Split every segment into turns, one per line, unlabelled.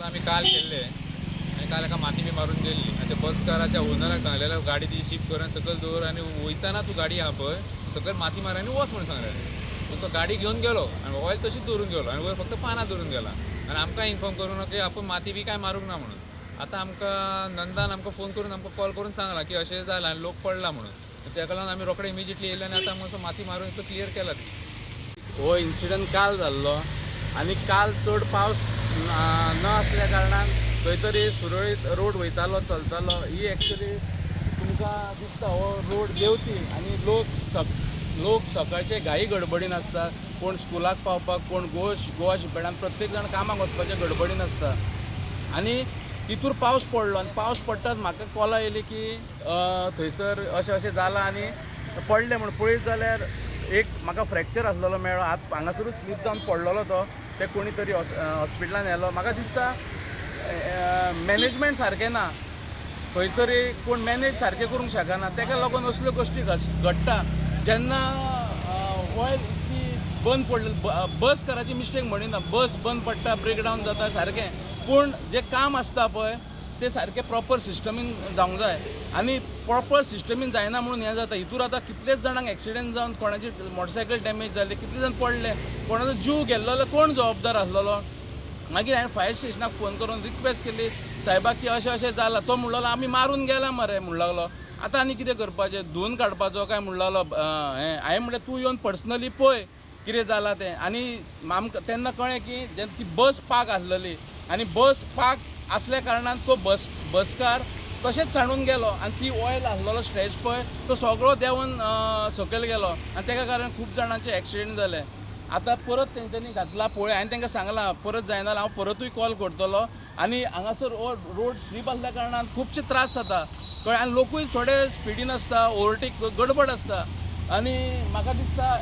आम्ही काल केले आणि काल एका माती बी मारून गेली आणि त्या बसकाराच्या ओनराक सांगलेलं गाडी ती शिफ्ट करून सकल दवर आणि वयताना तू गाडी हा पळय सकल माती मार आणि वच म्हणून सांगलेलं. तो गाडी घेऊन गेलो आणि ऑयल तशीच दवरून गेलो आणि वयर फक्त पानां दवरून गेला आणि आमकां इन्फॉर्म करून की आपण माती बी काय मारूंक ना म्हणून. आता आमकां नंदान आमकां फोन करून आमकां कॉल करून सांगला की अशें जालां आनी लोक पडला म्हणून. ताका लागून आमी रोखडे इमिजिएटली येयले आनी आतां मातसो माती मारून तो क्लियर केला.
हो इन्सिडंट काल जाल्लो आनी काल चड पावस न असल्या कारणान खंय तरी सुरळीत रोड वयतालो चलतालो. ही एक्चुली तुमकां दिसता हो रोड देंवती आनी लोक सकाळचे घाई गडबडीन आसता. कोण स्कुलाक पावपाक, कोण गोवा शिपेडान प्रत्येक जाण कामाक वचपाचे गडबडीन आसता. आनी तितूर पावस पडलो आनी पावस पडटात म्हाका कॉलां येयली की थंयसर अशें जालां आनी पडलें म्हण पळयत जाल्यार एक म्हाका फ्रॅक्चर आसलेलो मेळ्ळो. हांगासरूच स्लीप जावन पडलेलो तो. ते कोणी तरी हॉस्पिटलान व्हेलो. म्हाका दिसता मॅनेजमेंट सारकें ना. खंय तरी कोण मॅनेज सारकें करूंक शकना. ताका लागून असल्यो गोश्टी घडटा. जेन्ना ऑयल इतकी बंद पडली, बस कराची मिस्टेक म्हणिना, बस बंद पडटा, ब्रेकडावन जाता सारकें. पूण जें काम आसता पळय ते सारकें प्रॉपर सिस्टमीन जावंक जाय आनी प्रॉपर सिस्टमीन जायना म्हणून हें जाता. हितूर आतां कितलेच जाणांक एक्सिडेंट जावन कोणाची मोटरसायकल डॅमेज जाली, कितले जाण पडले, कोणाचो जीव गेल्लो, कोण जबाबदार आसलेलो. मागीर हांवें फायर स्टेशनाक फोन करून रिक्वेस्ट केली सायबाक की अशें जालां. तो म्हणलेलो आमी मारून गेला मरे म्हणूंक लागलो. आतां आनी कितें करपाचें, धुवन काडपाचो काय म्हणूंक लागलो. हांवें म्हणलें तूं येवन पर्सनली पळय कितें जालां तें. आनी आमकां तेन्ना कळ्ळें की जेन्ना ती बस पार्क आसलेली आनी बस पार्क असल्या कारणान तो बसकार तशेंच सांडून गेलो आनी ती ऑयल आसलेलो स्ट्रेच पळय तो सगळो देंवन सकयल गेलो आनी ताका कारण खूब जाणांचे एक्सिडेंट जाले. आतां परत तेंच्यांनी घातला पळय. हांवें तांकां सांगलां परत जायना जाल्यार हांव परतूय कॉल करतलो. आनी हांगासर हो रोड स्लीप आसल्या कारणान खुबशे त्रास जाता कळ्ळें. आनी लोकूय थोडे स्पिडीन आसता, ओवरटेक गडबड आसता. आनी म्हाका दिसता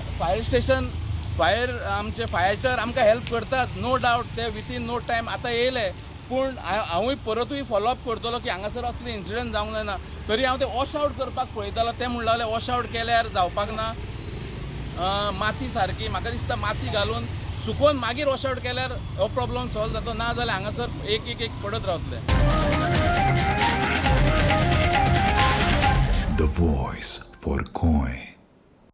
फायर आमचे फायटर आमकां हेल्प करतात नो डावट. ते विथीन नो टायम आतां येयले. पूण हांवूय परतूय फॉलोअप करतलो की हांगासर असले इन्सिडंट जावंक जायना. तरी हांव ते वॉश आवट करपाक पळयतालो. ते म्हणूंक लागले वॉश आवट केल्यार जावपाक ना. माती सारकी म्हाका दिसता माती घालून सुकोवन मागीर वॉश आवट केल्यार हो प्रॉब्लम सॉल्व जाता. ना जाल्यार हांगासर एक पडत रावतले.
The voice for Koy.